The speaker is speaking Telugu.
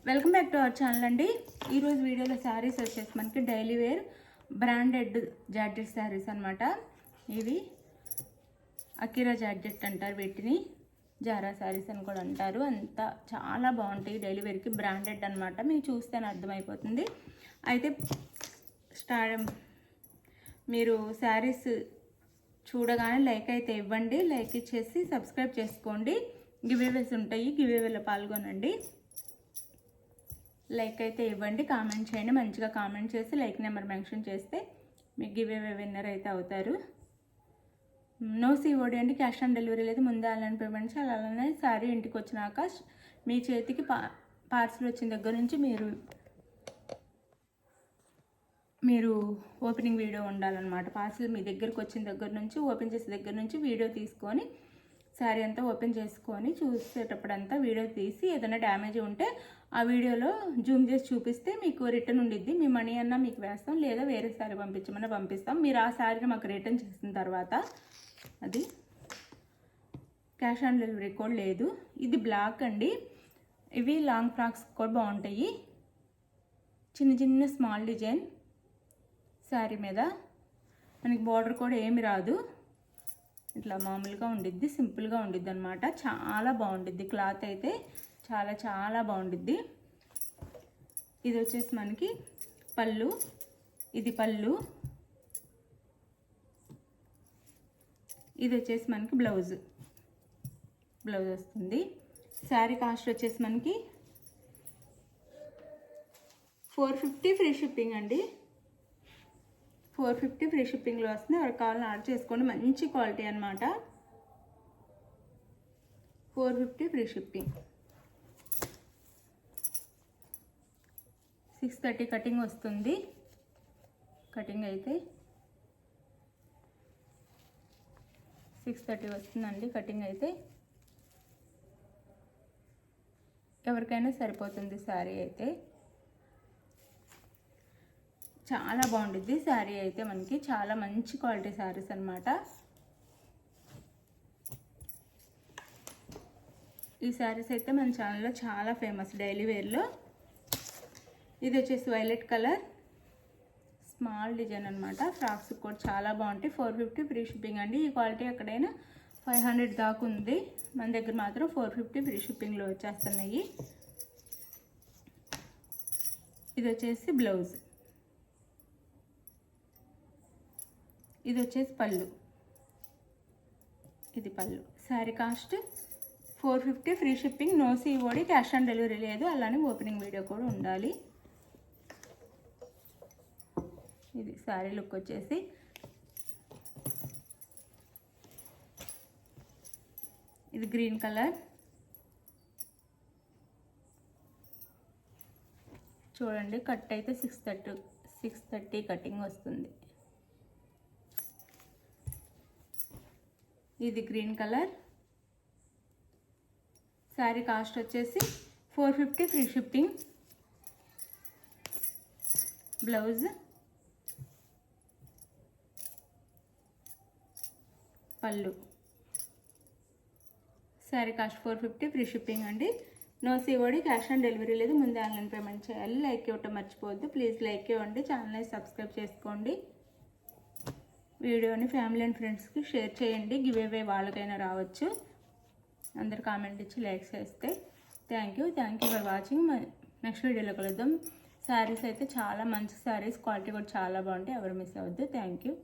Welcome back to our channel అండి. ఈరోజు వీడియోలో శారీస్ వచ్చేసి మనకి daily wear branded georgette saris అనమాట. ఇవి అకిరా జార్జెట్ అంటారు, వీటిని జారా శారీస్ అని కూడా అంటారు. అంతా చాలా బాగుంటాయి, డైలీ వేర్కి బ్రాండెడ్ అనమాట. మీకు చూస్తేనే అర్థమైపోతుంది. అయితే మీరు శారీస్ చూడగానే లైక్ అయితే ఇవ్వండి, లైక్ ఇచ్చేసి సబ్స్క్రైబ్ చేసుకోండి. గివేవేస్ ఉంటాయి, గివేవేలో పాల్గొనండి. లైక్ అయితే ఇవ్వండి, కామెంట్ చేయండి. మంచిగా కామెంట్ చేసి లైక్ నెంబర్ మెన్షన్ చేస్తే మీకు గివేవే విన్నర్ అయితే అవుతారు. నో సిఓడి అండి, క్యాష్ ఆన్ డెలివరీ లేదు. ముందే ఆన్లైన్ పేమెంట్ చేయాలి. అలానే శారీ ఇంటికి వచ్చినాక మీ చేతికి పార్సిల్ వచ్చిన దగ్గర నుంచి మీరు ఓపెనింగ్ వీడియో ఉండాలన్నమాట. పార్సిల్ మీ దగ్గరకు వచ్చిన దగ్గర నుంచి, ఓపెన్ చేసే దగ్గర నుంచి వీడియో తీసుకొని శారీ అంతా ఓపెన్ చేసుకొని చూసేటప్పుడంతా వీడియో తీసి ఏదైనా డ్యామేజ్ ఉంటే ఆ వీడియోలో జూమ్ చేసి చూపిస్తే మీకు రిటర్న్ ఉండిద్ది. మీ మనీ అన్నా మీకు వేస్తాం, లేదా వేరే శారీ పంపించమన్నా పంపిస్తాం. మీరు ఆ శారీని మాకు రిటర్న్ చేసిన తర్వాత అది క్యాష్ ఆన్ డెలివరీ కూడా లేదు. ఇది బ్లాక్ అండి. ఇవి లాంగ్ ఫ్రాక్స్ కూడా బాగుంటాయి. చిన్న చిన్న స్మాల్ డిజైన్ శారీ మీద మనకి బార్డర్ కూడా ఏమి రాదు, ఇట్లా మామూలుగా ఉండిద్ది, సింపుల్గా ఉండిద్ది అనమాట. చాలా బాగుండిద్ది, క్లాత్ అయితే చాలా చాలా బాగుండిద్ది. ఇది వచ్చేసి మనకి పళ్ళు, ఇది పళ్ళు, ఇది వచ్చేసి మనకి బ్లౌజ్ వస్తుంది. శారీ కాస్ట్ వచ్చేసి మనకి 450 ఫ్రీ షిప్పింగ్ అండి. 450 ఫ్రీ షిప్పింగ్లో వస్తుంది. ఎవరికి కావాలని ఆర్డర్ చేసుకోండి. మంచి క్వాలిటీ అనమాట. 450 ఫ్రీ షిప్పింగ్. 630 కటింగ్ వస్తుంది. కటింగ్ అయితే 630 వస్తుందండి. కటింగ్ అయితే ఎవరికైనా సరిపోతుంది. శారీ అయితే చాలా బాగుంటుంది. శారీ అయితే మనకి చాలా మంచి క్వాలిటీ శారీస్ అనమాట. ఈ శారీస్ అయితే మన ఛానల్లో చాలా ఫేమస్ డైలీ వేర్లో. ఇది వచ్చేసి వైలెట్ కలర్ స్మాల్ డిజైన్ అనమాట. ఫ్రాక్స్ కూడా చాలా బాగుంటాయి. 450 ఫ్రీ షిప్పింగ్ అండి. ఈ క్వాలిటీ ఎక్కడైనా 500 దాకా ఉంది, మన దగ్గర మాత్రం 450 ఫ్రీ షిప్పింగ్లో వచ్చేస్తున్నాయి. ఇది వచ్చేసి బ్లౌజ్, ఇది వచ్చేసి పళ్ళు, ఇది పళ్ళు. Sari cost 450 free shipping, no COD, cash on delivery లేదు. అలానే ఓపెనింగ్ వీడియో కూడా ఉండాలి. ఇది శారీ లుక్ వచ్చేసి ఇది గ్రీన్ కలర్. చూడండి, కట్ అయితే 630 కటింగ్ వస్తుంది. ఇది గ్రీన్ కలర్. శారీ కాస్ట్ వచ్చేసి 450 ఫ్రీ షిప్పింగ్. బ్లౌజ్, పళ్ళు. శారీ కాస్ట్ 450 ఫ్రీ షిప్పింగ్ అండి. No COD, cash on delivery లేదు. ముందే ఆన్లైన్ పేమెంట్ చేయాలి. లైక్ ఇవ్వటం మర్చిపోవద్దు. ప్లీజ్ లైక్ ఇవ్వండి, ఛానల్ని సబ్స్క్రైబ్ చేసుకోండి. వీడియోని ఫ్యామిలీ అండ్ ఫ్రెండ్స్కి షేర్ చేయండి. గివేవే వాళ్ళకైనా రావచ్చు. అందరు కామెంట్ ఇచ్చి లైక్ చేస్తే thank you for watching. Next వీడియోలో కలుద్దాం. శారీస్ అయితే చాలా మంచి శారీస్, క్వాలిటీ కూడా చాలా బాగుంటాయి. ఎవరు మిస్ అవ్వద్దు. Thank you.